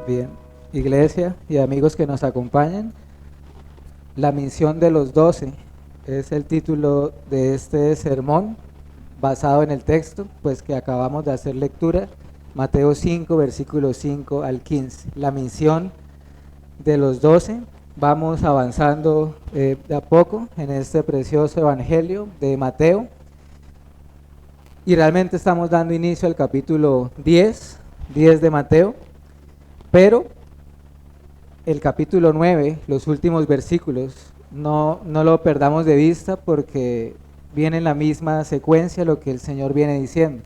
Bien, iglesia y amigos que nos acompañan, la misión de los 12 es el título de este sermón basado en el texto pues que acabamos de hacer lectura, Mateo 5, versículos 5 al 15. La misión de los 12, vamos avanzando de a poco en este precioso evangelio de Mateo y realmente estamos dando inicio al capítulo 10 de Mateo, pero el capítulo 9, los últimos versículos, no lo perdamos de vista porque viene en la misma secuencia lo que el Señor viene diciendo.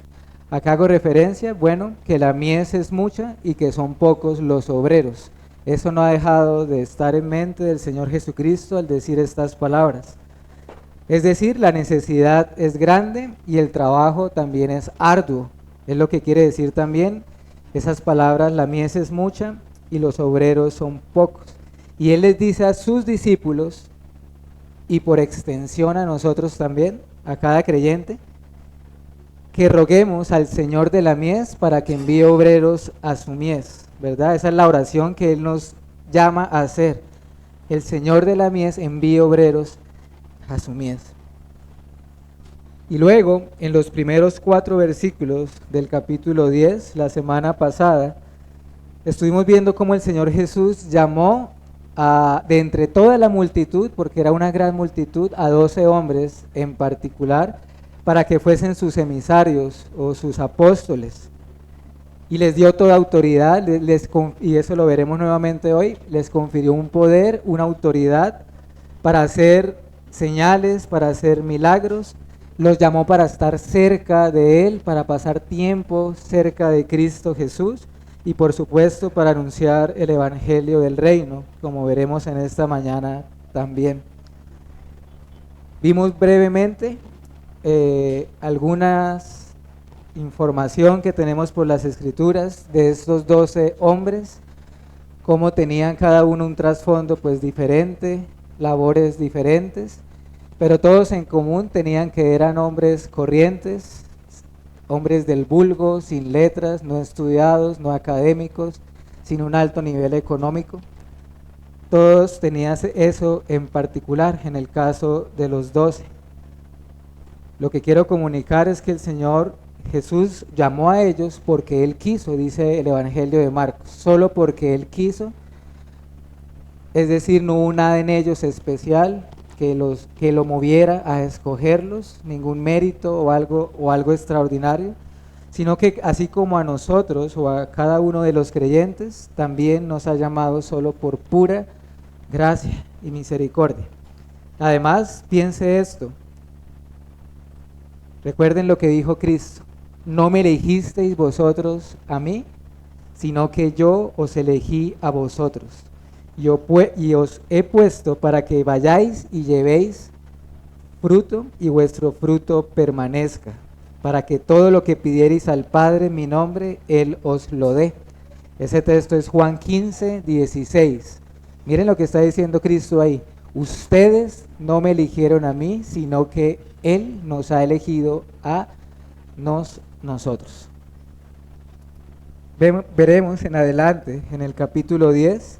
Acá hago referencia, bueno, que la mies es mucha y que son pocos los obreros. Eso no ha dejado de estar en mente del Señor Jesucristo al decir estas palabras. Es decir, la necesidad es grande y el trabajo también es arduo. Es lo que quiere decir también esas palabras, la mies es mucha y los obreros son pocos. Y Él les dice a sus discípulos, y por extensión a nosotros también, a cada creyente, que roguemos al Señor de la mies para que envíe obreros a su mies, ¿verdad? Esa es la oración que Él nos llama a hacer. El Señor de la mies envíe obreros a su mies. Y luego, en los primeros 4 versículos del capítulo 10, la semana pasada, estuvimos viendo cómo el Señor Jesús llamó de entre toda la multitud, porque era una gran multitud, a 12 hombres en particular, para que fuesen sus emisarios o sus apóstoles. Y les dio toda autoridad, y eso lo veremos nuevamente hoy, les confirió un poder, una autoridad para hacer señales, para hacer milagros. Los llamó para estar cerca de Él, para pasar tiempo cerca de Cristo Jesús y por supuesto para anunciar el Evangelio del Reino, como veremos en esta mañana también. Vimos brevemente algunas información que tenemos por las Escrituras de estos 12 hombres, cómo tenían cada uno un trasfondo pues diferente, labores diferentes, pero todos en común tenían que eran hombres corrientes, hombres del vulgo, sin letras, no estudiados, no académicos, sin un alto nivel económico. Todos tenían eso en particular en el caso de los 12. Lo que quiero comunicar es que el Señor Jesús llamó a ellos porque Él quiso, dice el Evangelio de Marcos, solo porque Él quiso, es decir, no hubo nada en ellos especial que lo moviera a escogerlos, ningún mérito o algo extraordinario, sino que así como a nosotros o a cada uno de los creyentes, también nos ha llamado solo por pura gracia y misericordia. Además, piense esto, recuerden lo que dijo Cristo, no me elegisteis vosotros a mí, sino que yo os elegí a vosotros. Y os he puesto para que vayáis y llevéis fruto y vuestro fruto permanezca, para que todo lo que pidierais al Padre en mi nombre, Él os lo dé. Ese texto es Juan 15, 16. Miren lo que está diciendo Cristo ahí. Ustedes no me eligieron a mí, sino que Él nos ha elegido a nosotros. Veremos en adelante, en el capítulo 10,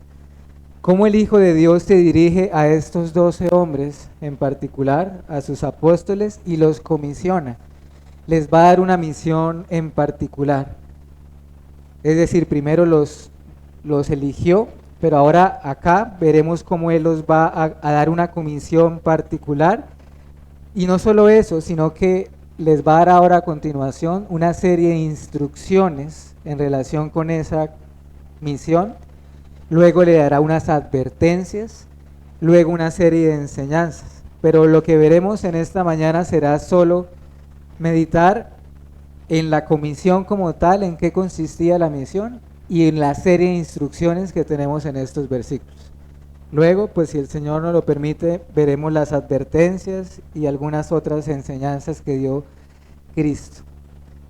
cómo el Hijo de Dios se dirige a estos 12 hombres, en particular a sus apóstoles, y los comisiona. Les va a dar una misión en particular. Es decir, primero los eligió, pero ahora acá veremos cómo Él los va a dar una comisión particular. Y no solo eso, sino que les va a dar ahora a continuación una serie de instrucciones en relación con esa misión. Luego le dará unas advertencias, luego una serie de enseñanzas. Pero lo que veremos en esta mañana será solo meditar en la comisión como tal, en qué consistía la misión y en la serie de instrucciones que tenemos en estos versículos. Luego, pues si el Señor nos lo permite, veremos las advertencias y algunas otras enseñanzas que dio Cristo.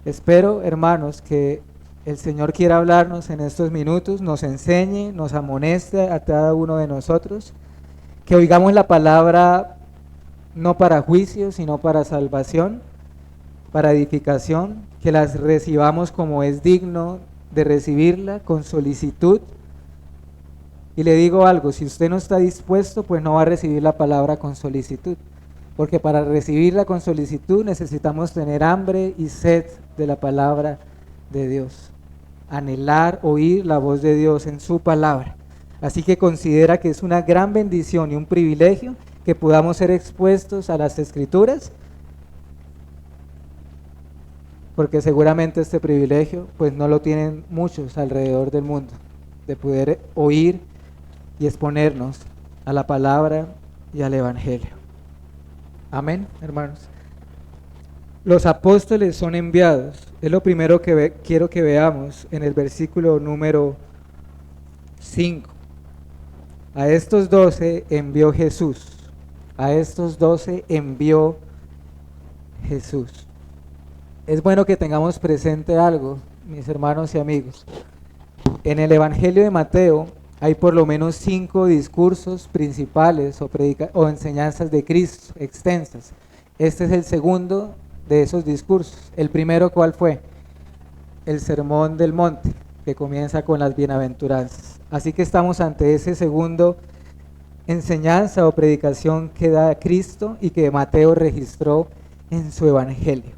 Espero, hermanos, que el Señor quiera hablarnos en estos minutos, nos enseñe, nos amoneste a cada uno de nosotros, que oigamos la palabra no para juicio, sino para salvación, para edificación, que las recibamos como es digno de recibirla, con solicitud, Y le digo algo, si usted no está dispuesto, pues no va a recibir la palabra con solicitud. Porque para recibirla con solicitud necesitamos tener hambre y sed de la palabra de Dios. Anhelar, oír la voz de Dios en su palabra. Así que considera que es una gran bendición y un privilegio que podamos ser expuestos a las Escrituras, porque seguramente este privilegio pues no lo tienen muchos alrededor del mundo, de poder oír y exponernos a la palabra y al Evangelio. Amén, hermanos. Los apóstoles son enviados. Es lo primero que quiero que veamos en el versículo número 5. A estos 12 envió Jesús. A estos 12 envió Jesús. Es bueno que tengamos presente algo, mis hermanos y amigos. En el Evangelio de Mateo hay por lo menos 5 discursos principales o enseñanzas de Cristo extensas. Este es el segundo de esos discursos. El primero, ¿cuál fue? El Sermón del Monte, que comienza con las bienaventuranzas. Así que estamos ante ese segundo enseñanza o predicación que da Cristo y que Mateo registró en su Evangelio.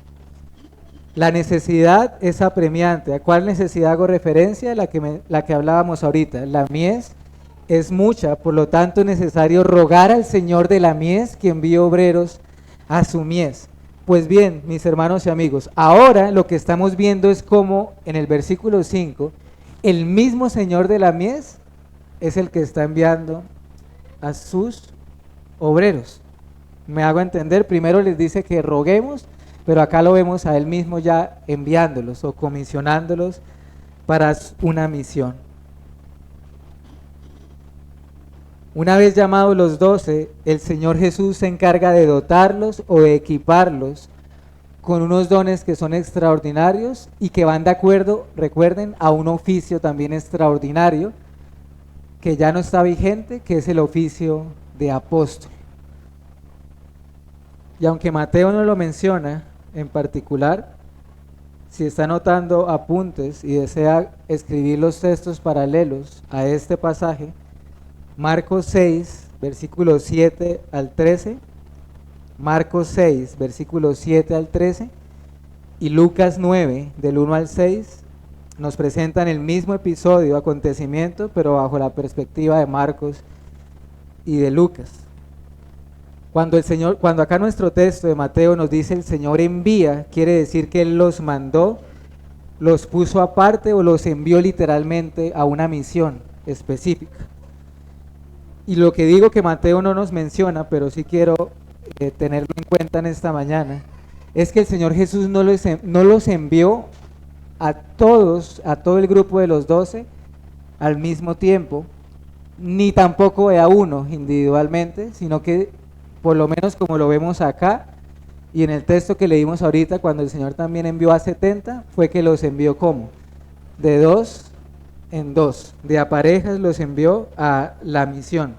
La necesidad es apremiante. ¿A cuál necesidad hago referencia? La que hablábamos ahorita. La mies es mucha, por lo tanto es necesario rogar al Señor de la mies que envíe obreros a su mies. Pues bien, mis hermanos y amigos, ahora lo que estamos viendo es cómo en el versículo 5, el mismo Señor de la mies es el que está enviando a sus obreros. Me hago entender, primero les dice que roguemos, pero acá lo vemos a él mismo ya enviándolos o comisionándolos para una misión. Una vez llamados los 12, el Señor Jesús se encarga de dotarlos o de equiparlos con unos dones que son extraordinarios y que van de acuerdo, recuerden, a un oficio también extraordinario que ya no está vigente, que es el oficio de apóstol. Y aunque Mateo no lo menciona en particular, si está anotando apuntes y desea escribir los textos paralelos a este pasaje, Marcos 6, versículos 7 al 13, Marcos 6, versículos 7 al 13, y Lucas 9, del 1 al 6, nos presentan el mismo episodio, acontecimiento, pero bajo la perspectiva de Marcos y de Lucas. Cuando acá nuestro texto de Mateo nos dice el Señor envía, quiere decir que Él los mandó, los puso aparte o los envió literalmente a una misión específica. Y lo que digo que Mateo no nos menciona, pero sí quiero tenerlo en cuenta en esta mañana, es que el Señor Jesús no los envió a todos, a todo el grupo de los 12 al mismo tiempo, ni tampoco a uno individualmente, sino que por lo menos como lo vemos acá y en el texto que leímos ahorita, cuando el Señor también envió a 70, fue que los envió ¿cómo? De 2 en 2, de a parejas los envió a la misión.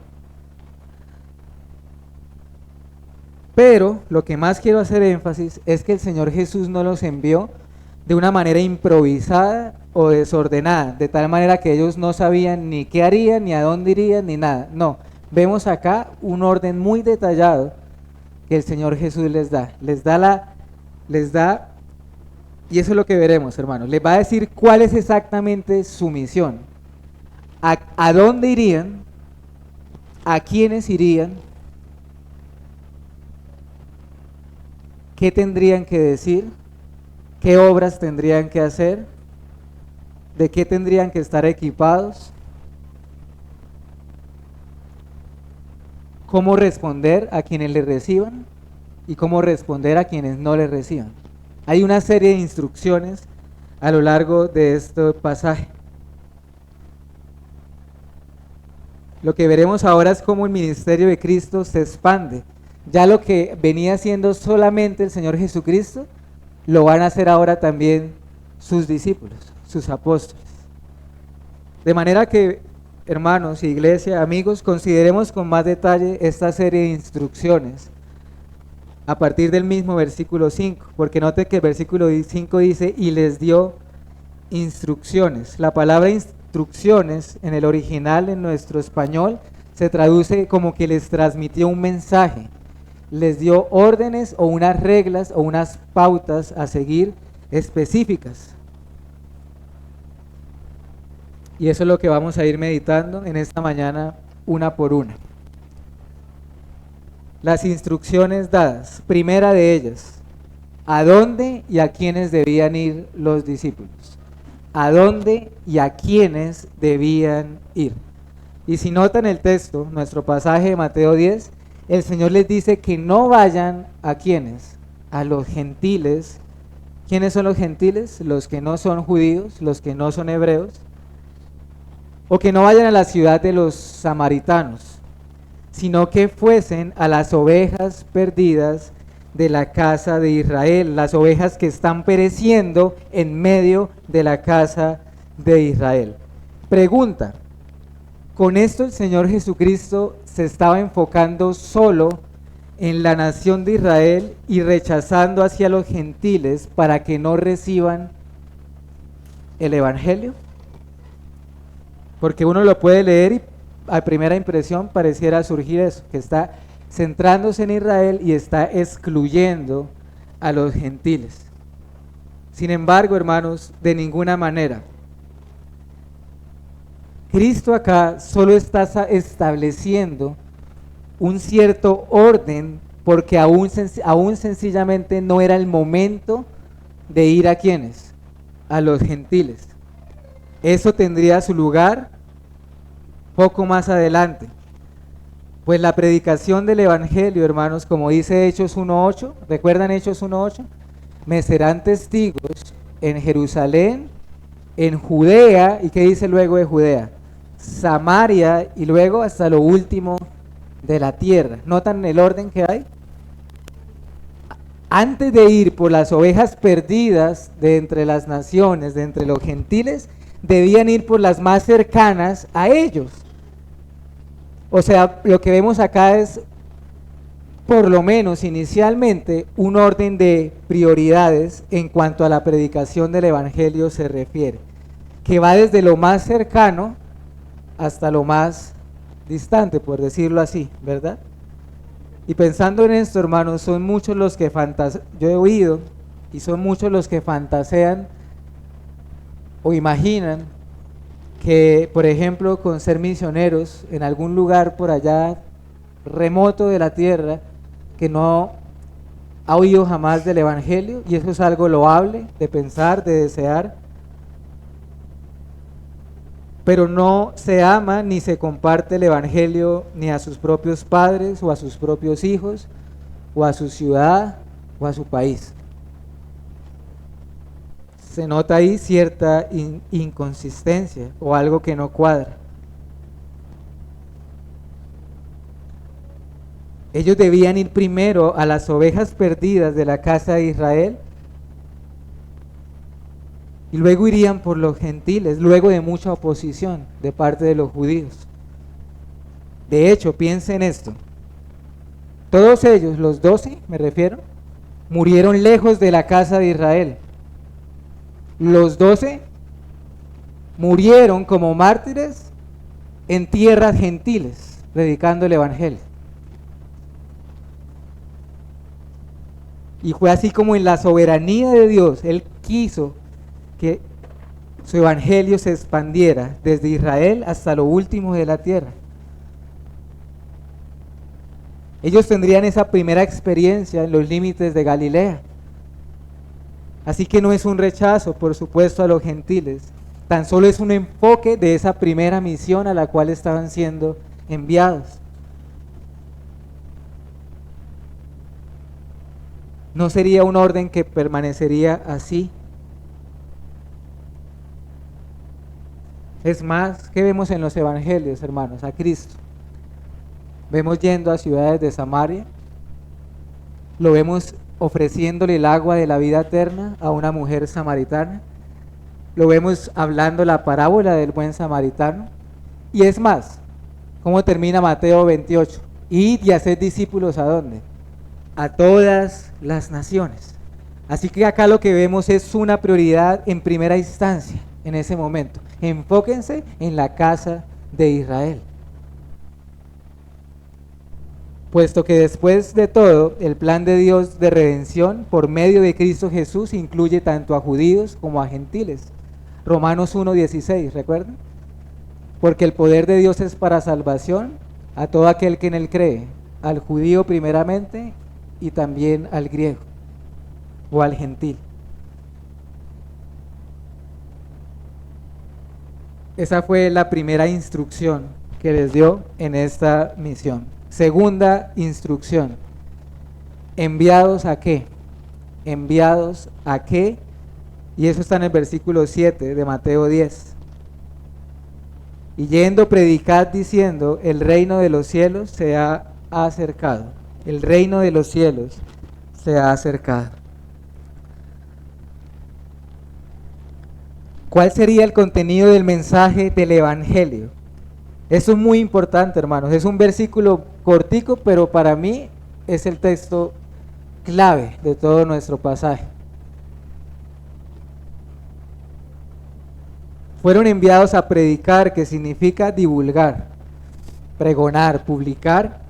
Pero lo que más quiero hacer énfasis es que el Señor Jesús no los envió de una manera improvisada o desordenada, de tal manera que ellos no sabían ni qué harían, ni a dónde irían, ni nada. No, vemos acá un orden muy detallado que el Señor Jesús les da, y eso es lo que veremos, hermanos. Les va a decir cuál es exactamente su misión, a dónde irían, a quiénes irían, qué tendrían que decir, qué obras tendrían que hacer, de qué tendrían que estar equipados, cómo responder a quienes les reciban y cómo responder a quienes no les reciban. Hay una serie de instrucciones a lo largo de este pasaje. Lo que veremos ahora es cómo el ministerio de Cristo se expande. Ya lo que venía haciendo solamente el Señor Jesucristo, lo van a hacer ahora también sus discípulos, sus apóstoles. De manera que, hermanos, iglesia, amigos, consideremos con más detalle esta serie de instrucciones a partir del mismo versículo 5, porque note que el versículo 5 dice, y les dio instrucciones. La palabra instrucciones en el original, en nuestro español, se traduce como que les transmitió un mensaje, les dio órdenes o unas reglas o unas pautas a seguir específicas. Y eso es lo que vamos a ir meditando en esta mañana, una por una. Las instrucciones dadas, primera de ellas, ¿a dónde y a quiénes debían ir los discípulos? ¿A dónde y a quiénes debían ir? Y si notan el texto, nuestro pasaje de Mateo 10, el Señor les dice que no vayan ¿a quiénes? A los gentiles. ¿Quiénes son los gentiles? Los que no son judíos, los que no son hebreos. O que no vayan a la ciudad de los samaritanos, sino que fuesen a las ovejas perdidas de la casa de Israel, las ovejas que están pereciendo en medio de la casa de Israel. Pregunta, ¿con esto el Señor Jesucristo se estaba enfocando solo en la nación de Israel y rechazando hacia los gentiles para que no reciban el Evangelio? Porque uno lo puede leer y a primera impresión pareciera surgir eso, que está centrándose en Israel y está excluyendo a los gentiles. Sin embargo, hermanos, de ninguna manera. Cristo acá solo está estableciendo un cierto orden porque aún sencillamente no era el momento de ir a quienes, a los gentiles. Eso tendría su lugar poco más adelante. Pues la predicación del Evangelio, hermanos, como dice Hechos 1.8, ¿recuerdan Hechos 1.8? Me serán testigos en Jerusalén, en Judea, ¿y qué dice luego de Judea? Samaria y luego hasta lo último de la tierra. ¿Notan el orden que hay? Antes de ir por las ovejas perdidas de entre las naciones, de entre los gentiles, debían ir por las más cercanas a ellos. O sea, lo que vemos acá es, por lo menos inicialmente, un orden de prioridades en cuanto a la predicación del Evangelio se refiere, que va desde lo más cercano hasta lo más distante, por decirlo así, ¿verdad? Y pensando en esto, hermanos, son muchos los que yo he oído, y son muchos los que fantasean o imaginan que, por ejemplo, con ser misioneros en algún lugar por allá remoto de la tierra, que no ha oído jamás del Evangelio, y eso es algo loable de pensar, de desear, pero no se ama ni se comparte el Evangelio ni a sus propios padres o a sus propios hijos o a su ciudad o a su país. Se nota ahí cierta inconsistencia o algo que no cuadra. Ellos debían ir primero a las ovejas perdidas de la casa de Israel y luego irían por los gentiles, luego de mucha oposición de parte de los judíos. De hecho, piensen esto, todos ellos, los 12 me refiero, murieron lejos de la casa de Israel. Los 12 murieron como mártires en tierras gentiles, predicando el Evangelio. Y fue así como en la soberanía de Dios, Él quiso que su Evangelio se expandiera desde Israel hasta lo último de la tierra. Ellos tendrían esa primera experiencia en los límites de Galilea. Así que no es un rechazo, por supuesto, a los gentiles, tan solo es un enfoque de esa primera misión a la cual estaban siendo enviados. No sería un orden que permanecería así. Es más, ¿qué vemos en los evangelios, hermanos? A Cristo. Vemos yendo a ciudades de Samaria, lo vemos ofreciéndole el agua de la vida eterna a una mujer samaritana, lo vemos hablando la parábola del buen samaritano, y es más, ¿cómo termina Mateo 28? Id y haced discípulos, ¿a dónde? A todas las naciones. Así que acá lo que vemos es una prioridad en primera instancia, en ese momento. Enfóquense en la casa de Israel. Puesto que después de todo, el plan de Dios de redención por medio de Cristo Jesús incluye tanto a judíos como a gentiles. Romanos 1:16, ¿recuerdan? Porque el poder de Dios es para salvación a todo aquel que en él cree, al judío primeramente y también al griego o al gentil. Esa fue la primera instrucción que les dio en esta misión. Segunda instrucción, ¿enviados a qué? ¿Enviados a qué? Y eso está en el versículo 7 de Mateo 10. Y yendo, predicad diciendo, el reino de los cielos se ha acercado. El reino de los cielos se ha acercado. ¿Cuál sería el contenido del mensaje del Evangelio? Eso es muy importante, hermanos. Es un versículo cortico, pero para mí es el texto clave de todo nuestro pasaje. Fueron enviados a predicar, que significa divulgar, pregonar, publicar.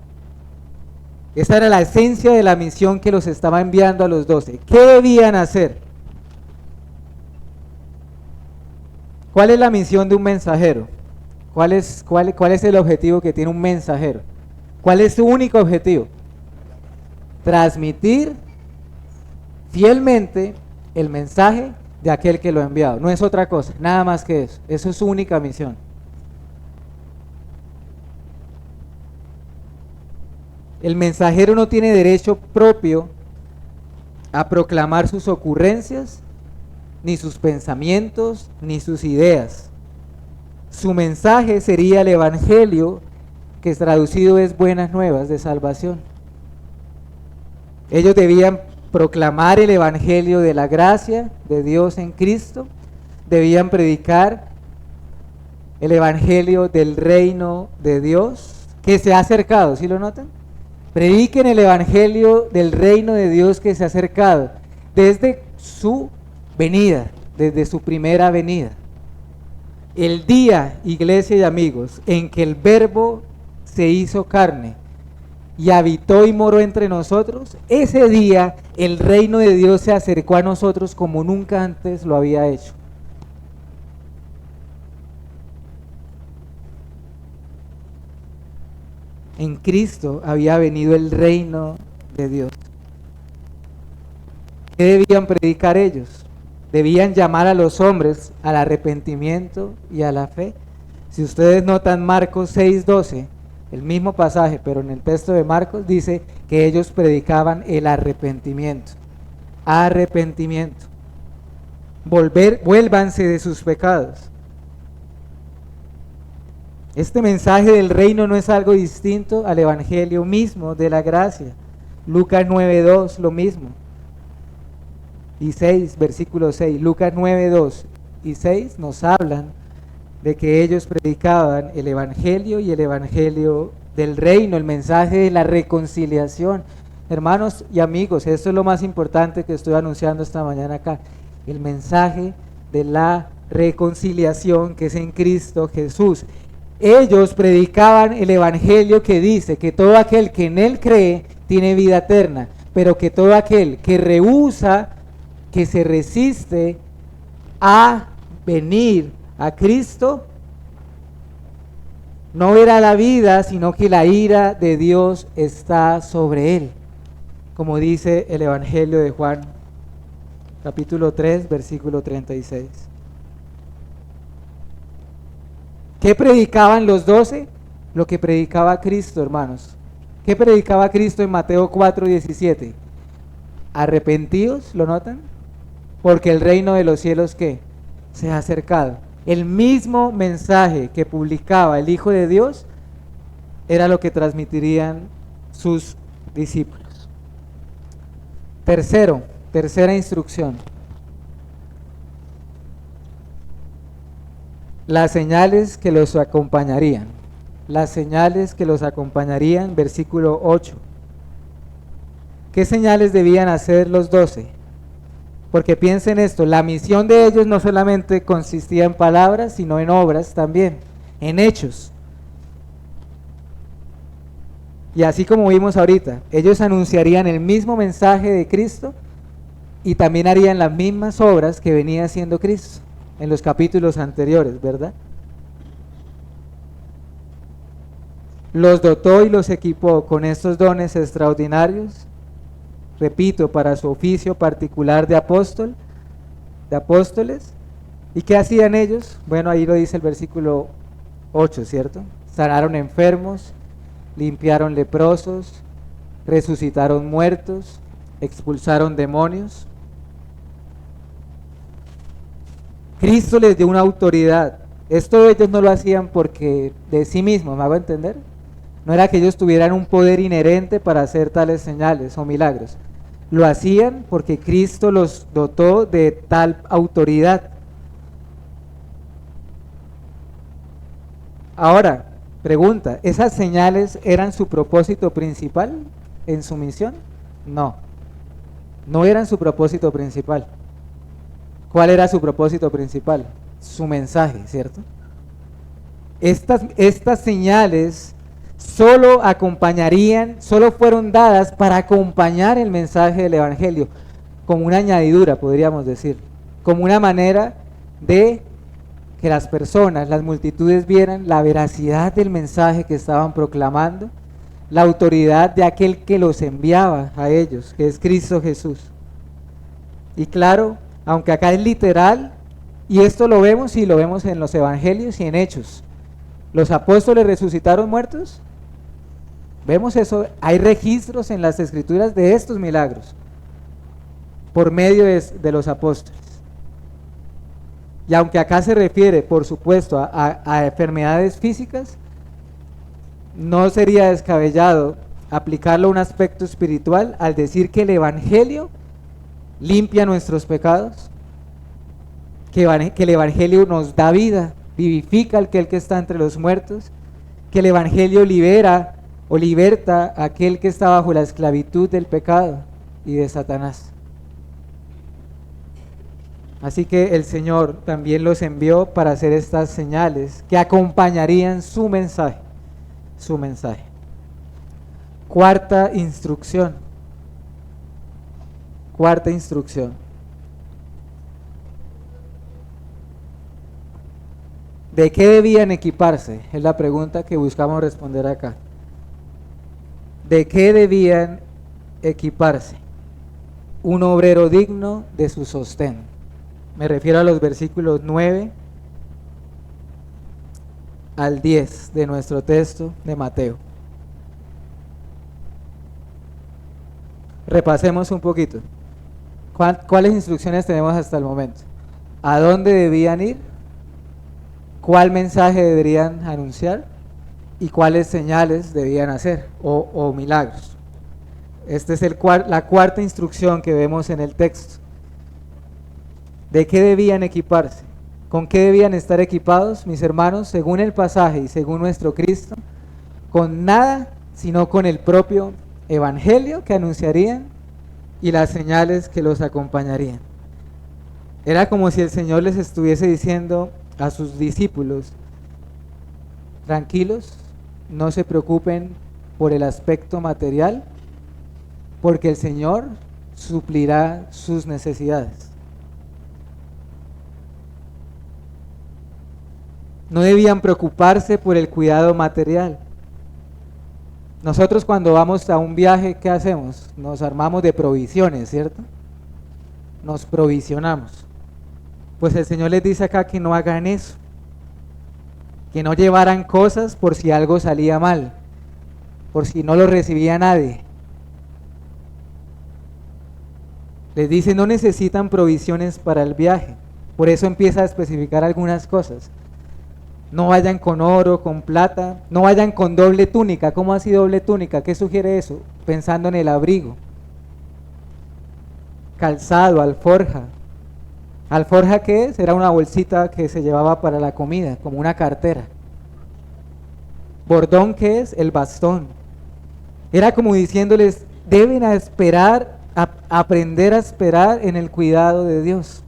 Esa era la esencia de la misión que los estaba enviando a los 12. ¿Qué debían hacer? ¿Cuál es la misión de un mensajero? ¿Cuál es el objetivo que tiene un mensajero? ¿Cuál es su único objetivo? Transmitir fielmente el mensaje de aquel que lo ha enviado. No es otra cosa, nada más que eso. Eso es su única misión. El mensajero no tiene derecho propio a proclamar sus ocurrencias, ni sus pensamientos, ni sus ideas. Su mensaje sería el Evangelio, que traducido es buenas nuevas de salvación. Ellos debían proclamar el Evangelio de la gracia de Dios en Cristo, debían predicar el Evangelio del reino de Dios, que se ha acercado, ¿sí lo notan? Prediquen el Evangelio del reino de Dios que se ha acercado, desde su venida, desde su primera venida. El día, iglesia y amigos, en que el Verbo se hizo carne y habitó y moró entre nosotros, ese día el reino de Dios se acercó a nosotros como nunca antes lo había hecho. En Cristo había venido el reino de Dios. ¿Qué debían predicar ellos? Debían llamar a los hombres al arrepentimiento y a la fe. Si ustedes notan Marcos 6:12, el mismo pasaje, pero en el texto de Marcos dice que ellos predicaban el arrepentimiento. Arrepentimiento. Vuélvanse de sus pecados. Este mensaje del reino no es algo distinto al evangelio mismo de la gracia. Lucas 9:2, lo mismo. Y 6, versículo 6, Lucas 9:2 y 6 nos hablan de que ellos predicaban el evangelio y el evangelio del reino, el mensaje de la reconciliación. Hermanos y amigos, esto es lo más importante que estoy anunciando esta mañana acá, el mensaje de la reconciliación que es en Cristo Jesús. Ellos predicaban el evangelio que dice que todo aquel que en él cree tiene vida eterna, pero que todo aquel que rehúsa, que se resiste a venir a Cristo, no verá la vida, sino que la ira de Dios está sobre él, como dice el Evangelio de Juan, capítulo 3, versículo 36. ¿Qué predicaban los 12? Lo que predicaba Cristo, hermanos. ¿Qué predicaba Cristo en Mateo 4:17? Arrepentíos, ¿lo notan? Porque el reino de los cielos, ¿qué? Se ha acercado. El mismo mensaje que publicaba el Hijo de Dios era lo que transmitirían sus discípulos. Tercera instrucción. Las señales que los acompañarían. Las señales que los acompañarían, versículo 8. ¿Qué señales debían hacer los 12? Porque piensen esto, la misión de ellos no solamente consistía en palabras, sino en obras también, en hechos. Y así como vimos ahorita, ellos anunciarían el mismo mensaje de Cristo y también harían las mismas obras que venía haciendo Cristo en los capítulos anteriores, ¿verdad? Los dotó y los equipó con estos dones extraordinarios, repito, para su oficio particular de apóstoles. ¿Y qué hacían ellos? Bueno, ahí lo dice el versículo 8, ¿cierto? Sanaron enfermos, limpiaron leprosos, resucitaron muertos, expulsaron demonios. Cristo les dio una autoridad. Esto ellos no lo hacían porque de sí mismos, ¿me hago entender? No era que ellos tuvieran un poder inherente para hacer tales señales o milagros. Lo hacían porque Cristo los dotó de tal autoridad. Ahora, pregunta, ¿esas señales eran su propósito principal en su misión? No, no eran su propósito principal. ¿Cuál era su propósito principal? Su mensaje, ¿cierto? Estas señales solo fueron dadas para acompañar el mensaje del Evangelio, como una añadidura, podríamos decir, como una manera de que las personas, las multitudes vieran la veracidad del mensaje que estaban proclamando, la autoridad de aquel que los enviaba a ellos, que es Cristo Jesús. Y claro, aunque acá es literal, y esto lo vemos en los evangelios y en Hechos, ¿los apóstoles resucitaron muertos? Vemos eso, hay registros en las escrituras de estos milagros, por medio de los apóstoles. Y aunque acá se refiere, por supuesto, a enfermedades físicas, no sería descabellado aplicarlo a un aspecto espiritual al decir que el Evangelio limpia nuestros pecados, que el Evangelio nos da vida, vivifica al que está entre los muertos, que el Evangelio libera o liberta a aquel que está bajo la esclavitud del pecado y de Satanás. Así que el Señor también los envió para hacer estas señales que acompañarían su mensaje. Cuarta instrucción. ¿De qué debían equiparse? Es la pregunta que buscamos responder acá. ¿De qué debían equiparse? Un obrero digno de su sostén. Me refiero a los versículos 9 al 10 de nuestro texto de Mateo. Repasemos un poquito. ¿Cuáles instrucciones tenemos hasta el momento? ¿A dónde debían ir? ¿Cuál mensaje deberían anunciar? ¿Y cuáles señales debían hacer o milagros? Esta es la cuarta instrucción que vemos en el texto. ¿De qué debían equiparse? ¿Con qué debían estar equipados, mis hermanos? Según el pasaje y según nuestro Cristo, con nada, sino con el propio Evangelio que anunciarían y las señales que los acompañarían. Era como si el Señor les estuviese diciendo a sus discípulos: tranquilos, no se preocupen por el aspecto material, porque el Señor suplirá sus necesidades. No debían preocuparse por el cuidado material. Nosotros cuando vamos a un viaje, ¿qué hacemos? Nos armamos de provisiones, ¿cierto? Nos provisionamos. Pues el Señor les dice acá que no hagan eso, que no llevaran cosas por si algo salía mal, por si no lo recibía nadie. Les dice, no necesitan provisiones para el viaje. Por eso empieza a especificar algunas cosas. No vayan con oro, con plata, no vayan con doble túnica. ¿Cómo así doble túnica? ¿Qué sugiere eso? Pensando en el abrigo. Calzado, alforja. ¿Alforja qué es? Era una bolsita que se llevaba para la comida, como una cartera. Bordón, ¿qué es? El bastón. Era como diciéndoles, deben esperar aprender a esperar en el cuidado de Dios.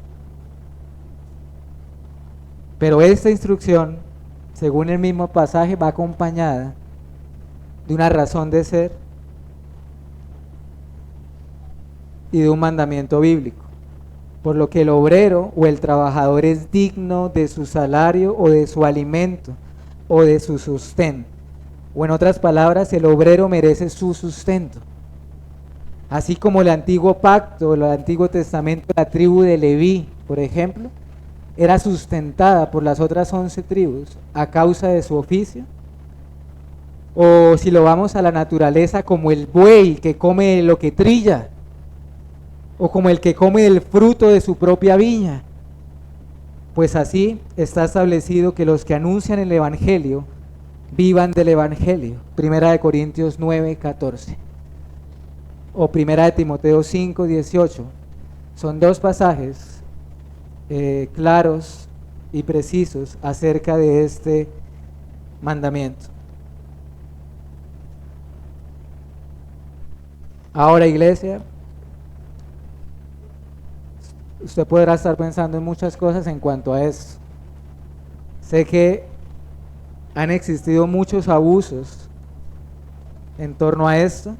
Pero esta instrucción, según el mismo pasaje, va acompañada de una razón de ser y de un mandamiento bíblico, por lo que el obrero o el trabajador es digno de su salario o de su alimento o de su sustento. O en otras palabras, el obrero merece su sustento. Así como el antiguo pacto, el Antiguo Testamento, la tribu de Leví, por ejemplo, era sustentada por las otras 11 tribus a causa de su oficio. O si lo vamos a la naturaleza, como el buey que come lo que trilla, o como el que come el fruto de su propia viña. Pues así está establecido que los que anuncian el Evangelio vivan del Evangelio. Primera de Corintios 9:14 o Primera de Timoteo 5:18. Son dos pasajes claros y precisos acerca de este mandamiento. Ahora, iglesia, usted podrá estar pensando en muchas cosas en cuanto a eso. Sé que han existido muchos abusos en torno a esto,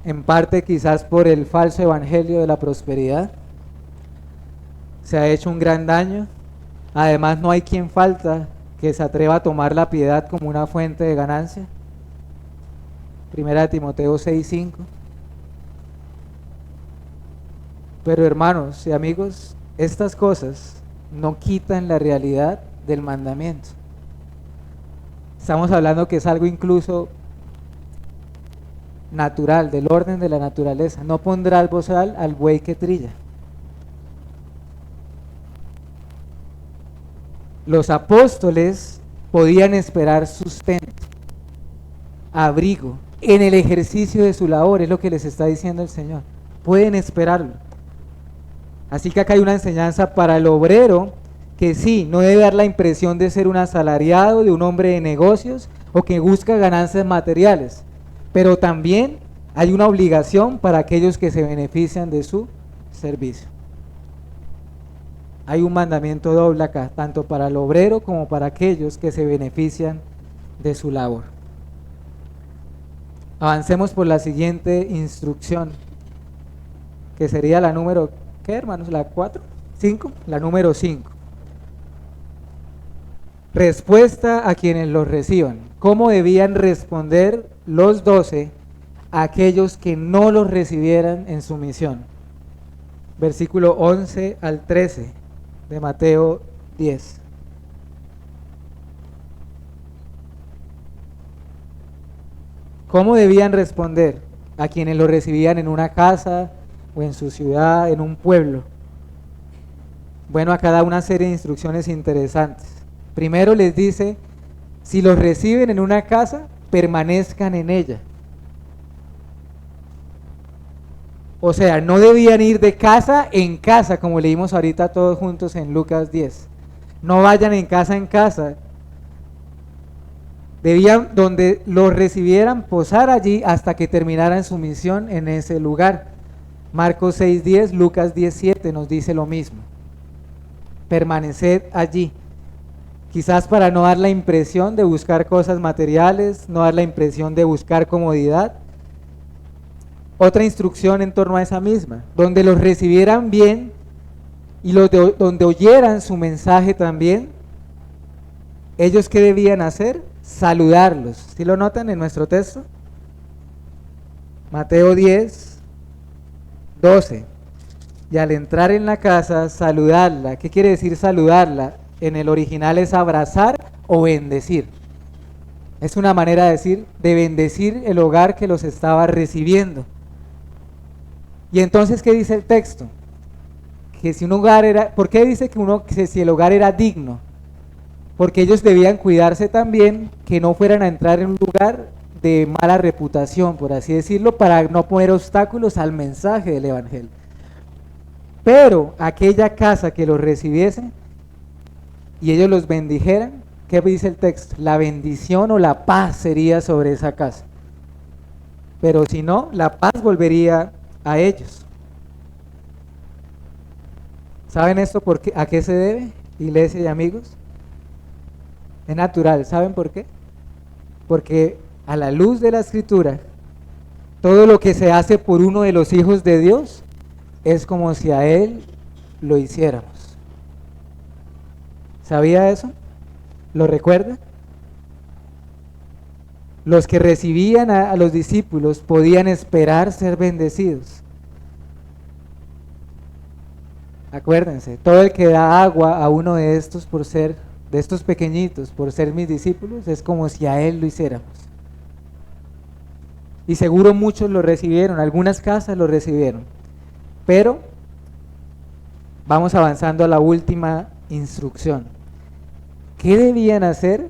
en parte quizás por el falso evangelio de la prosperidad. Se ha hecho un gran daño. Además, no hay quien falta que se atreva a tomar la piedad como una fuente de ganancia. Primera de Timoteo 6:5. Pero hermanos y amigos, estas cosas no quitan la realidad del mandamiento. Estamos hablando que es algo incluso natural, del orden de la naturaleza. No pondrás bozal al buey que trilla. Los apóstoles podían esperar sustento, abrigo, en el ejercicio de su labor, es lo que les está diciendo el Señor. Pueden esperarlo. Así que acá hay una enseñanza para el obrero que sí, no debe dar la impresión de ser un asalariado, de un hombre de negocios o que busca ganancias materiales, pero también hay una obligación para aquellos que se benefician de su servicio. Hay un mandamiento doble acá, tanto para el obrero como para aquellos que se benefician de su labor. Avancemos por la siguiente instrucción, que sería la número, ¿qué hermanos? ¿La 4? ¿5? La número 5. Respuesta a quienes los reciban. ¿Cómo debían responder los 12 a aquellos que no los recibieran en su misión? Versículo 11 al 13 de Mateo 10. ¿Cómo debían responder a quienes lo recibían en una casa o en su ciudad, en un pueblo? Bueno, acá da una serie de instrucciones interesantes. Primero les dice, si los reciben en una casa, permanezcan en ella. O sea, no debían ir de casa en casa, como leímos ahorita todos juntos en Lucas 10. No vayan en casa. Debían, donde los recibieran, posar allí hasta que terminaran su misión en ese lugar. Marcos 6:10, Lucas 10:7 nos dice lo mismo. Permaneced allí. Quizás para no dar la impresión de buscar cosas materiales, no dar la impresión de buscar comodidad. Otra instrucción en torno a esa misma, donde los recibieran bien y donde oyeran su mensaje también, ¿ellos qué debían hacer? Saludarlos. ¿Sí lo notan en nuestro texto? Mateo 10:12. Y al entrar en la casa, saludarla. ¿Qué quiere decir saludarla? En el original es abrazar o bendecir. Es una manera de decir, de bendecir el hogar que los estaba recibiendo. Y entonces, ¿qué dice el texto? Que si un hogar era, ¿por qué dice que si el hogar era digno? Porque ellos debían cuidarse también que no fueran a entrar en un lugar de mala reputación, por así decirlo, para no poner obstáculos al mensaje del evangelio. Pero aquella casa que los recibiese y ellos los bendijeran, ¿qué dice el texto? La bendición o la paz sería sobre esa casa. Pero si no, la paz volvería a ellos. ¿Saben esto a qué se debe, iglesia y amigos? Es natural, ¿saben por qué? Porque a la luz de la Escritura, todo lo que se hace por uno de los hijos de Dios es como si a Él lo hiciéramos. ¿Sabía eso? ¿Lo recuerda? Los que recibían a los discípulos podían esperar ser bendecidos. Acuérdense, todo el que da agua a uno de estos de estos pequeñitos, por ser mis discípulos, es como si a Él lo hiciéramos. Y seguro muchos lo recibieron, algunas casas lo recibieron. Pero vamos avanzando a la última instrucción. ¿Qué debían hacer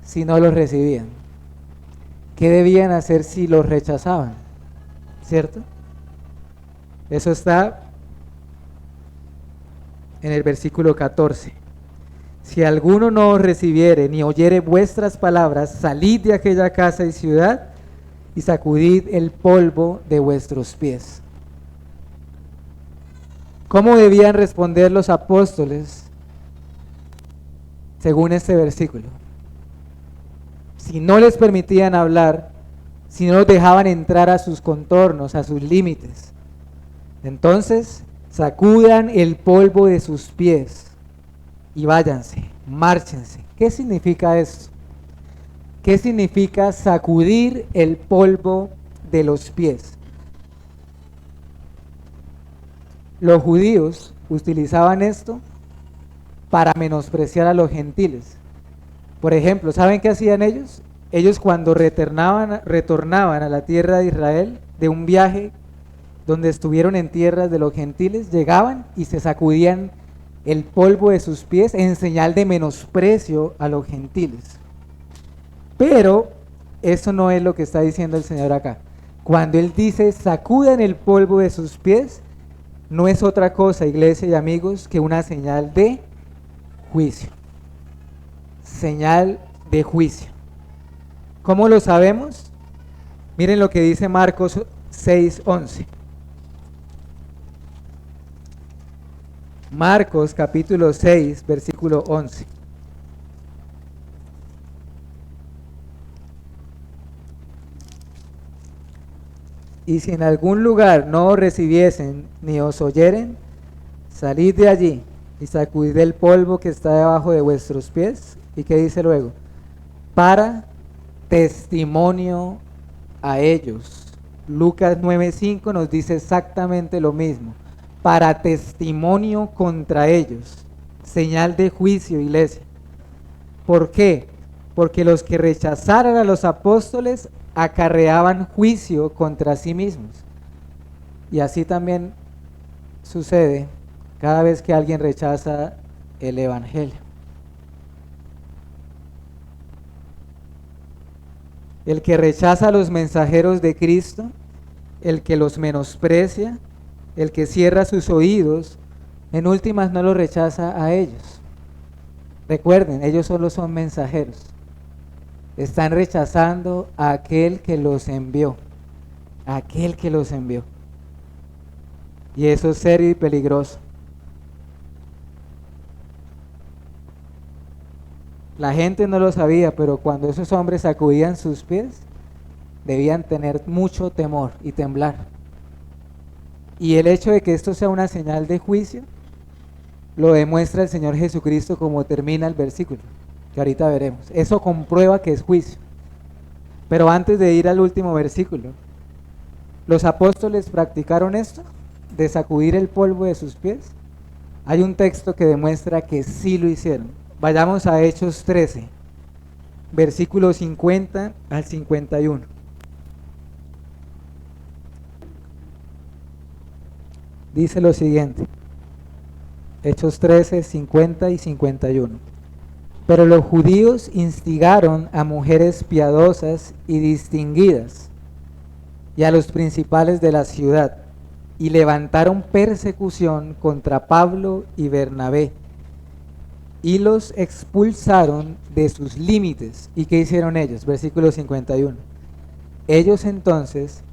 si no los recibían? ¿Qué debían hacer si los rechazaban? ¿Cierto? Eso está en el versículo 14. Si alguno no os recibiere ni oyere vuestras palabras, salid de aquella casa y ciudad y sacudid el polvo de vuestros pies. ¿Cómo debían responder los apóstoles según este versículo? Si no les permitían hablar, si no los dejaban entrar a sus contornos, a sus límites, entonces sacudan el polvo de sus pies y váyanse, márchense. ¿Qué significa esto? ¿Qué significa sacudir el polvo de los pies? Los judíos utilizaban esto para menospreciar a los gentiles. Por ejemplo, ¿saben qué hacían ellos? Ellos cuando retornaban a la tierra de Israel de un viaje donde estuvieron en tierras de los gentiles, llegaban y se sacudían el polvo de sus pies en señal de menosprecio a los gentiles. Pero eso no es lo que está diciendo el Señor acá. Cuando Él dice sacudan el polvo de sus pies, no es otra cosa, iglesia y amigos, que una señal de juicio. Señal de juicio. ¿Cómo lo sabemos? Miren lo que dice Marcos 6:11. Marcos capítulo 6, versículo 11. Y si en algún lugar no os recibiesen ni os oyeren, salid de allí y sacudid el polvo que está debajo de vuestros pies. ¿Y qué dice luego? Para testimonio a ellos. Lucas 9:5 nos dice exactamente lo mismo. Para testimonio contra ellos. Señal de juicio, iglesia. ¿Por qué? Porque los que rechazaran a los apóstoles acarreaban juicio contra sí mismos. Y así también sucede cada vez que alguien rechaza el evangelio. El que rechaza a los mensajeros de Cristo, el que los menosprecia, el que cierra sus oídos, en últimas no los rechaza a ellos. Recuerden, ellos solo son mensajeros. Están rechazando a aquel que los envió. A aquel que los envió. Y eso es serio y peligroso. La gente no lo sabía, pero cuando esos hombres sacudían sus pies, debían tener mucho temor y temblar. Y el hecho de que esto sea una señal de juicio, lo demuestra el Señor Jesucristo como termina el versículo, que ahorita veremos. Eso comprueba que es juicio. Pero antes de ir al último versículo, ¿los apóstoles practicaron esto? De sacudir el polvo de sus pies. Hay un texto que demuestra que sí lo hicieron. Vayamos a Hechos 13, versículos 50 al 51. Dice lo siguiente, Hechos 13, 50 y 51. Pero los judíos instigaron a mujeres piadosas y distinguidas y a los principales de la ciudad y levantaron persecución contra Pablo y Bernabé y los expulsaron de sus límites. ¿Y qué hicieron ellos? Versículo 51. Ellos entonces,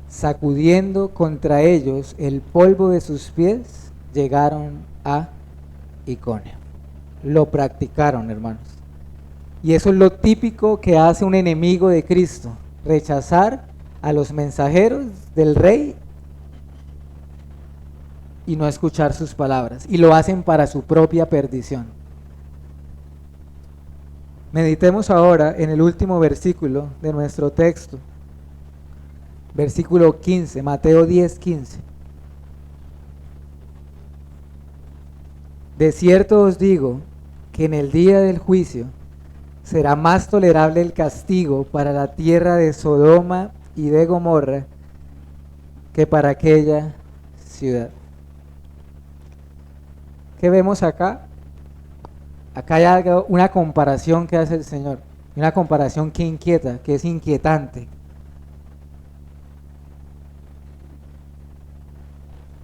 sacudiendo contra ellos el polvo de sus pies, llegaron a Iconio. Lo practicaron, hermanos. Y eso es lo típico que hace un enemigo de Cristo: rechazar a los mensajeros del rey y no escuchar sus palabras. Y lo hacen para su propia perdición. Meditemos ahora en el último versículo de nuestro texto. Versículo 15, Mateo 10:15. De cierto os digo que en el día del juicio será más tolerable el castigo para la tierra de Sodoma y de Gomorra que para aquella ciudad. ¿Qué vemos acá? Acá hay una comparación que hace el Señor, una comparación que inquieta, que es inquietante.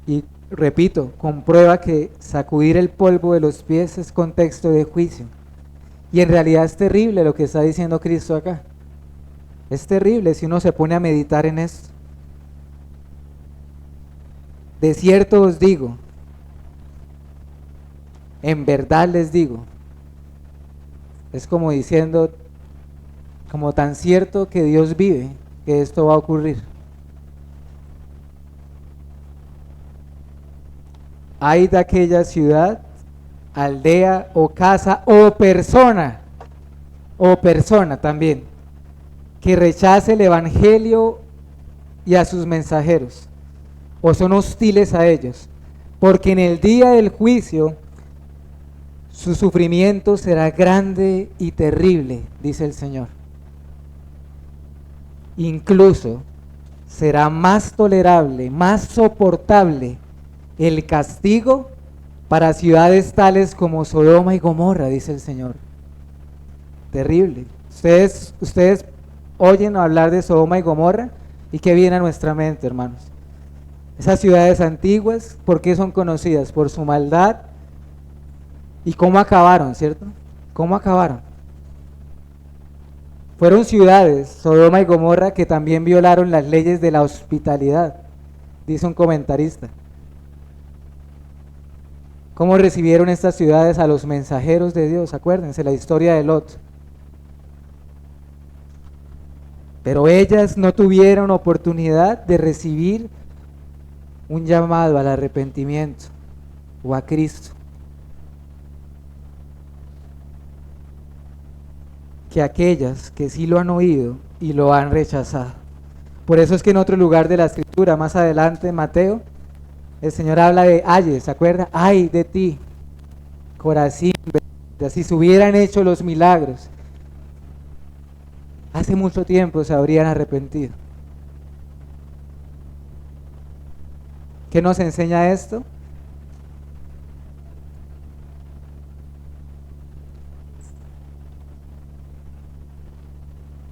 Y repito, comprueba que sacudir el polvo de los pies es contexto de juicio. Y en realidad es terrible lo que está diciendo Cristo acá. Es terrible si uno se pone a meditar en esto. De cierto os digo, en verdad les digo. Es como diciendo, como tan cierto que Dios vive, que esto va a ocurrir. Hay de aquella ciudad, aldea o casa o persona también, que rechace el evangelio y a sus mensajeros, o son hostiles a ellos, porque en el día del juicio su sufrimiento será grande y terrible, dice el Señor. Incluso será más tolerable, más soportable el castigo para ciudades tales como Sodoma y Gomorra, dice el Señor. Terrible. Ustedes oyen hablar de Sodoma y Gomorra y ¿qué viene a nuestra mente, hermanos? Esas ciudades antiguas, ¿por qué son conocidas? Por su maldad y cómo acabaron, ¿cierto? ¿Cómo acabaron? Fueron ciudades, Sodoma y Gomorra, que también violaron las leyes de la hospitalidad, dice un comentarista. ¿Cómo recibieron estas ciudades a los mensajeros de Dios? Acuérdense la historia de Lot. Pero ellas no tuvieron oportunidad de recibir un llamado al arrepentimiento o a Cristo. Que aquellas que sí lo han oído y lo han rechazado. Por eso es que en otro lugar de la escritura, más adelante en Mateo, el Señor habla de ayes, ¿se acuerda? Ay de ti, Corazín, si se hubieran hecho los milagros, hace mucho tiempo se habrían arrepentido. ¿Qué nos enseña esto?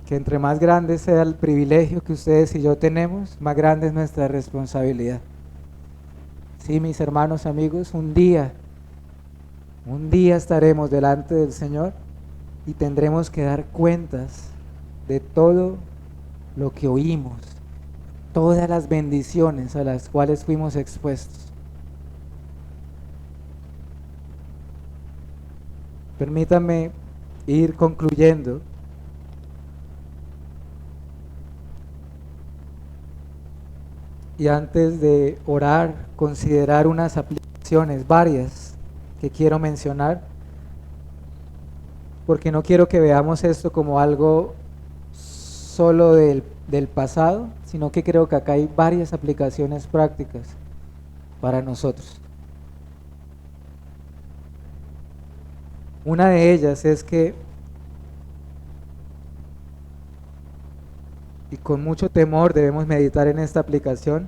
Que entre más grande sea el privilegio que ustedes y yo tenemos, más grande es nuestra responsabilidad. Sí, mis hermanos, amigos, un día estaremos delante del Señor y tendremos que dar cuentas de todo lo que oímos, todas las bendiciones a las cuales fuimos expuestos. Permítanme ir concluyendo. Y antes de orar, considerar unas aplicaciones, varias, que quiero mencionar, porque no quiero que veamos esto como algo solo del pasado, sino que creo que acá hay varias aplicaciones prácticas para nosotros. Una de ellas es que, y con mucho temor debemos meditar en esta aplicación,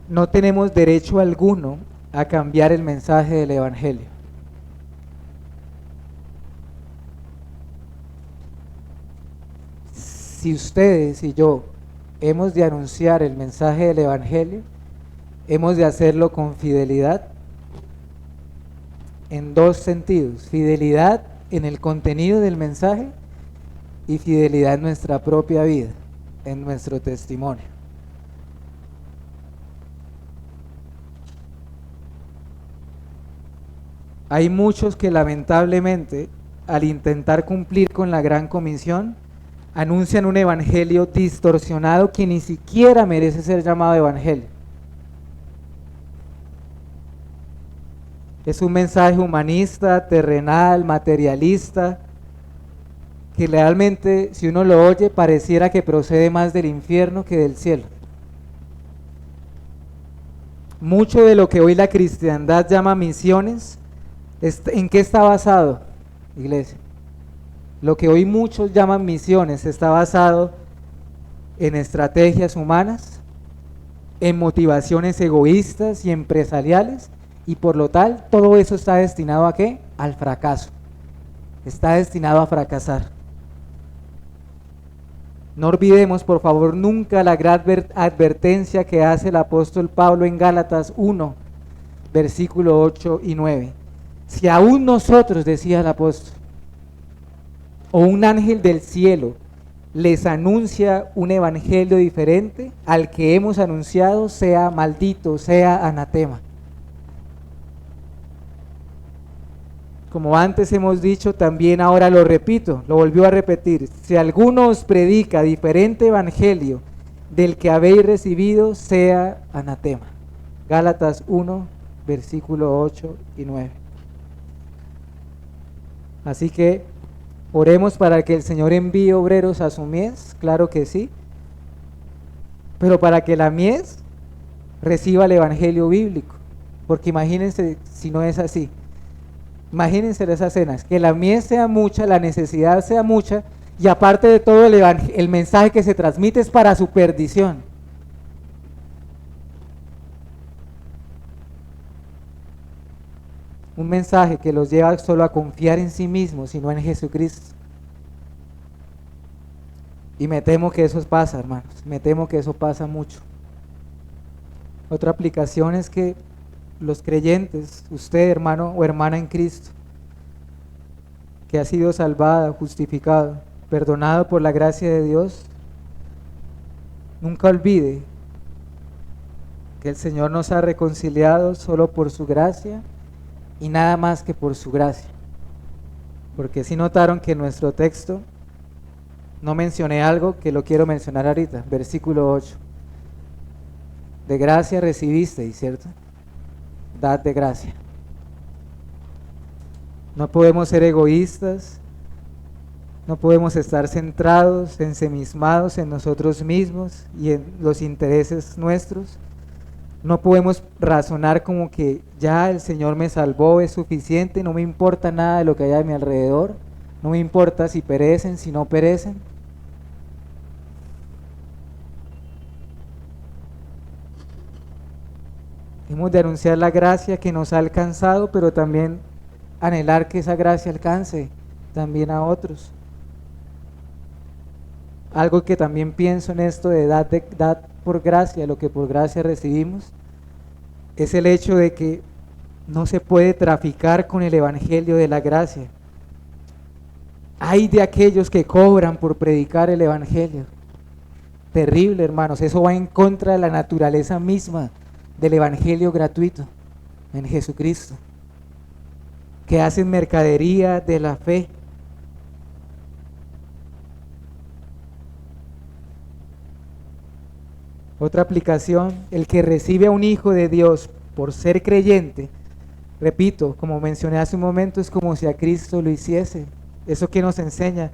no tenemos derecho alguno a cambiar el mensaje del Evangelio. Si ustedes y yo hemos de anunciar el mensaje del Evangelio, hemos de hacerlo con fidelidad en dos sentidos: fidelidad en el contenido del mensaje y fidelidad en nuestra propia vida, en nuestro testimonio. hay muchos que lamentablemente, al intentar cumplir con la gran comisión, anuncian un evangelio distorsionado que ni siquiera merece ser llamado evangelio. Es un mensaje humanista, terrenal, materialista, que realmente, si uno lo oye, pareciera que procede más del infierno que del cielo. Mucho de lo que hoy la cristiandad llama misiones, ¿en qué está basado, iglesia? Lo que hoy muchos llaman misiones está basado en estrategias humanas, en motivaciones egoístas y empresariales, y por lo tal, todo eso está destinado ¿a qué? Al fracaso. Está destinado a fracasar. No olvidemos, por favor, nunca la gran advertencia que hace el apóstol Pablo en Gálatas 1, versículo 8 y 9. Si aún nosotros, decía el apóstol, o un ángel del cielo les anuncia un evangelio diferente al que hemos anunciado, sea maldito, sea anatema. Como antes hemos dicho, también ahora lo repito, lo volvió a repetir. Si alguno os predica diferente evangelio del que habéis recibido, sea anatema. Gálatas 1, versículo 8 y 9. Así que oremos para que el Señor envíe obreros a su mies, claro que sí, pero para que la mies reciba el evangelio bíblico, porque imagínense si no es así. Imagínense esas escenas, que la mies sea mucha, la necesidad sea mucha, y aparte de todo el mensaje que se transmite es para su perdición. Un mensaje que los lleva solo a confiar en sí mismos y no en Jesucristo. Y me temo que eso pasa, hermanos, me temo que eso pasa mucho. Otra aplicación es que los creyentes, usted hermano o hermana en Cristo, que ha sido salvada, justificado, perdonado por la gracia de Dios, nunca olvide que el Señor nos ha reconciliado solo por su gracia y nada más que por su gracia. Porque si notaron que en nuestro texto no mencioné algo que lo quiero mencionar ahorita, versículo 8. De gracia recibisteis, ¿cierto? Dad de gracia. No podemos ser egoístas, no podemos estar centrados, ensimismados en nosotros mismos y en los intereses nuestros. No podemos razonar como que ya el Señor me salvó, es suficiente, no me importa nada de lo que hay a mi alrededor, no me importa si perecen, si no perecen. Hemos de anunciar la gracia que nos ha alcanzado, pero también anhelar que esa gracia alcance también a otros. Algo que también pienso en esto de dar por gracia lo que por gracia recibimos, es el hecho de que no se puede traficar con el evangelio de la gracia. Hay de aquellos que cobran por predicar el evangelio. Terrible, hermanos, eso va en contra de la naturaleza misma del evangelio gratuito en Jesucristo, que hacen mercadería de la fe. Otra aplicación, el que recibe a un hijo de Dios por ser creyente, repito, como mencioné hace un momento, es como si a Cristo lo hiciese. Eso que nos enseña,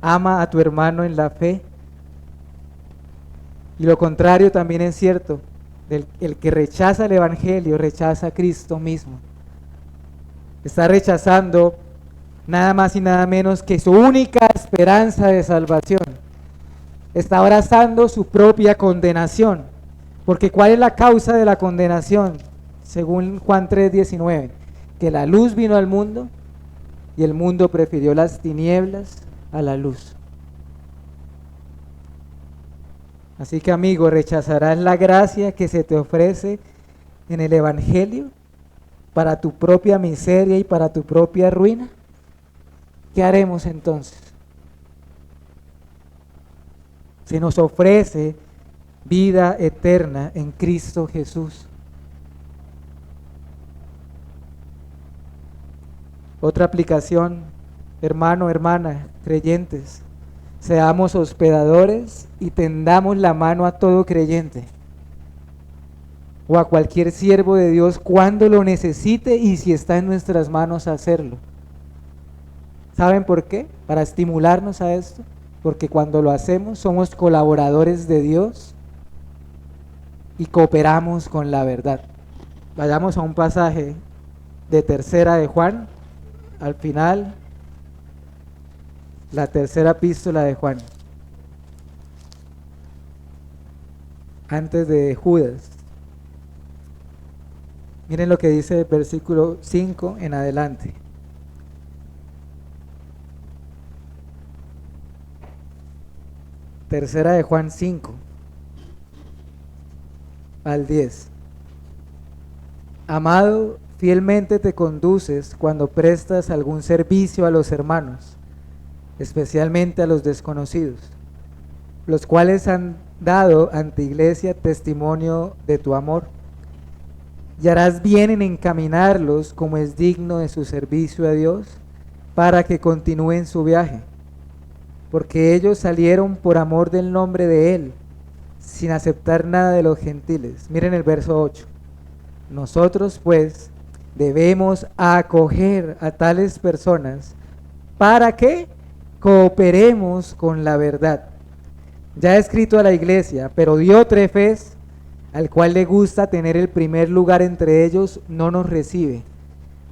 ama a tu hermano en la fe. Y lo contrario también es cierto, el que rechaza el evangelio, rechaza a Cristo mismo. Está rechazando nada más y nada menos que su única esperanza de salvación. Está abrazando su propia condenación. Porque ¿cuál es la causa de la condenación? Según Juan 3:19, que la luz vino al mundo y el mundo prefirió las tinieblas a la luz. Así que, amigo, ¿rechazarás la gracia que se te ofrece en el evangelio para tu propia miseria y para tu propia ruina? ¿Qué haremos entonces? Se nos ofrece vida eterna en Cristo Jesús. Otra aplicación, hermano, hermana, creyentes, seamos hospedadores y tendamos la mano a todo creyente o a cualquier siervo de Dios cuando lo necesite y si está en nuestras manos hacerlo. ¿Saben por qué? Para estimularnos a esto, porque cuando lo hacemos somos colaboradores de Dios y cooperamos con la verdad. Vayamos a un pasaje de Tercera de Juan, al final, la tercera epístola de Juan, antes de Judas. Miren lo que dice el versículo 5 en adelante. Tercera de Juan 5 al 10. Amado, fielmente te conduces cuando prestas algún servicio a los hermanos, especialmente a los desconocidos, los cuales han dado ante iglesia testimonio de tu amor. Y harás bien en encaminarlos como es digno de su servicio a Dios, para que continúen su viaje, porque ellos salieron por amor del nombre de Él, sin aceptar nada de los gentiles. Miren el verso 8. Nosotros pues debemos acoger a tales personas para que cooperemos con la verdad. Ya he escrito a la iglesia, pero Diótrefes, al cual le gusta tener el primer lugar entre ellos, no nos recibe.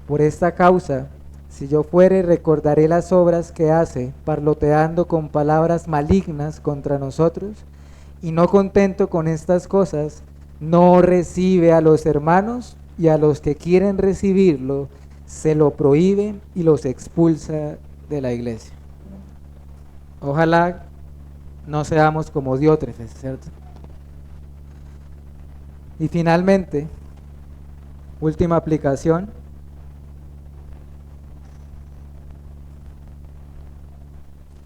Por esta causa, si yo fuere, recordaré las obras que hace, parloteando con palabras malignas contra nosotros, y no contento con estas cosas, no recibe a los hermanos, y a los que quieren recibirlo, se lo prohíbe y los expulsa de la iglesia. Ojalá no seamos como Diótrefes, ¿cierto? Y finalmente, última aplicación.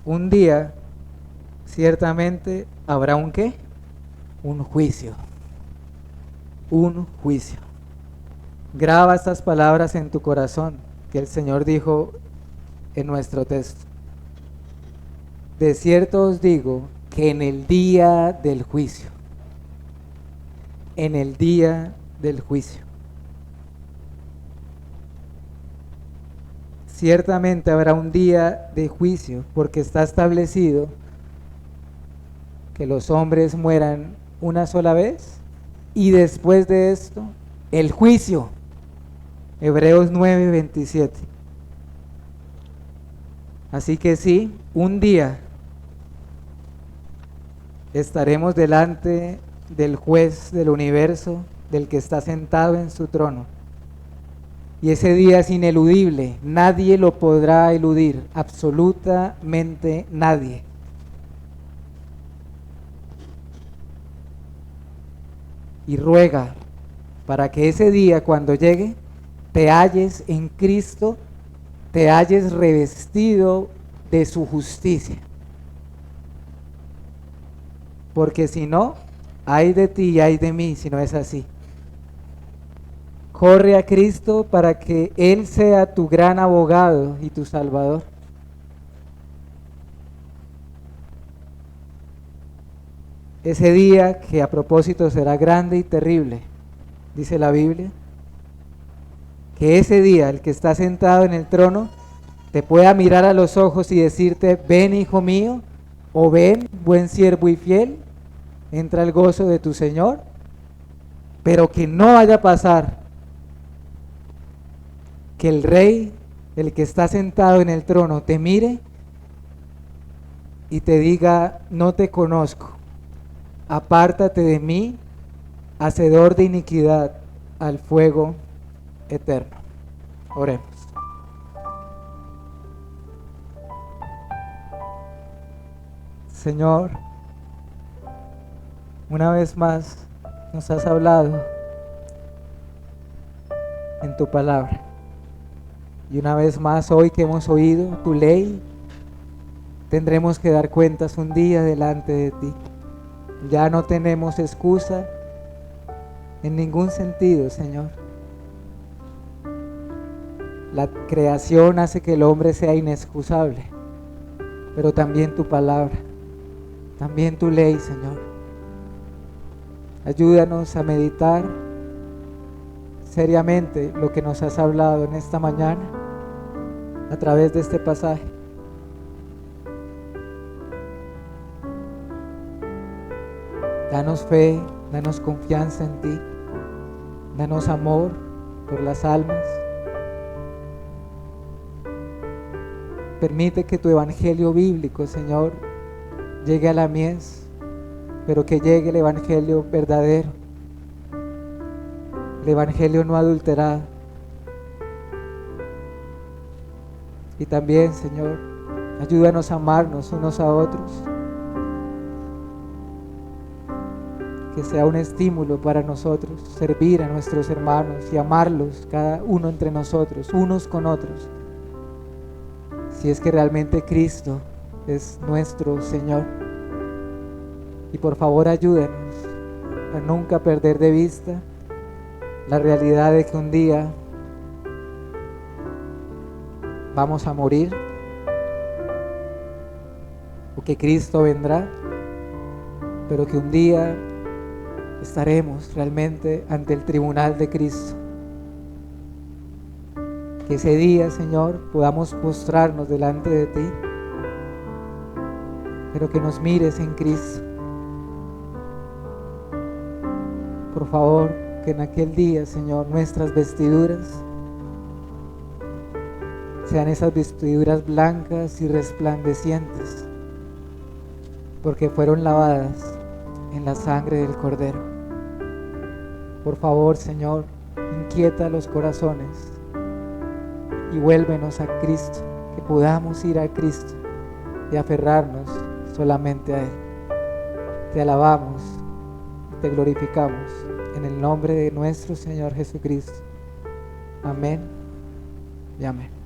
Un día, ciertamente, habrá un ¿qué? Un juicio. Un juicio. Graba estas palabras en tu corazón que el Señor dijo en nuestro texto. De cierto os digo que en el día del juicio, en el día del juicio, ciertamente habrá un día de juicio, porque está establecido que los hombres mueran una sola vez y después de esto el juicio. Hebreos 9:27. Así que sí, un día estaremos delante del juez del universo, del que está sentado en su trono. Y ese día es ineludible, nadie lo podrá eludir, absolutamente nadie. Y ruega para que ese día, cuando llegue, te halles en Cristo, te halles revestido de su justicia. Porque si no, ay de ti y ay de mí si no es así. Corre a Cristo para que Él sea tu gran abogado y tu Salvador. Ese día que a propósito será grande y terrible, dice la Biblia, que ese día el que está sentado en el trono te pueda mirar a los ojos y decirte, ven hijo mío, o ven buen siervo y fiel, entra el gozo de tu Señor, pero que no vaya a pasar que el Rey, el que está sentado en el trono, te mire y te diga, no te conozco, apártate de mí, hacedor de iniquidad, al fuego eterno. Oremos. Señor, una vez más nos has hablado en tu palabra. Y una vez más, hoy que hemos oído tu ley, tendremos que dar cuentas un día delante de ti. Ya no tenemos excusa en ningún sentido, Señor. La creación hace que el hombre sea inexcusable, pero también tu palabra, también tu ley, Señor. Ayúdanos a meditar seriamente lo que nos has hablado en esta mañana a través de este pasaje. Danos fe, danos confianza en ti, danos amor por las almas. Permite que tu evangelio bíblico, Señor, llegue a la mies, pero que llegue el evangelio verdadero, el evangelio no adulterado. Y también, Señor, ayúdanos a amarnos unos a otros, que sea un estímulo para nosotros servir a nuestros hermanos y amarlos cada uno entre nosotros, unos con otros, si es que realmente Cristo es nuestro Señor. Y por favor ayúdanos a nunca perder de vista la realidad de que un día vamos a morir, o que Cristo vendrá, pero que un día estaremos realmente ante el tribunal de Cristo. Que ese día, Señor, podamos postrarnos delante de ti, pero que nos mires en Cristo. Por favor, que en aquel día, Señor, nuestras vestiduras sean esas vestiduras blancas y resplandecientes, porque fueron lavadas en la sangre del Cordero. Por favor, Señor, inquieta los corazones y vuélvenos a Cristo, que podamos ir a Cristo y aferrarnos solamente a Él. Te alabamos, te glorificamos en el nombre de nuestro Señor Jesucristo. Amén y amén.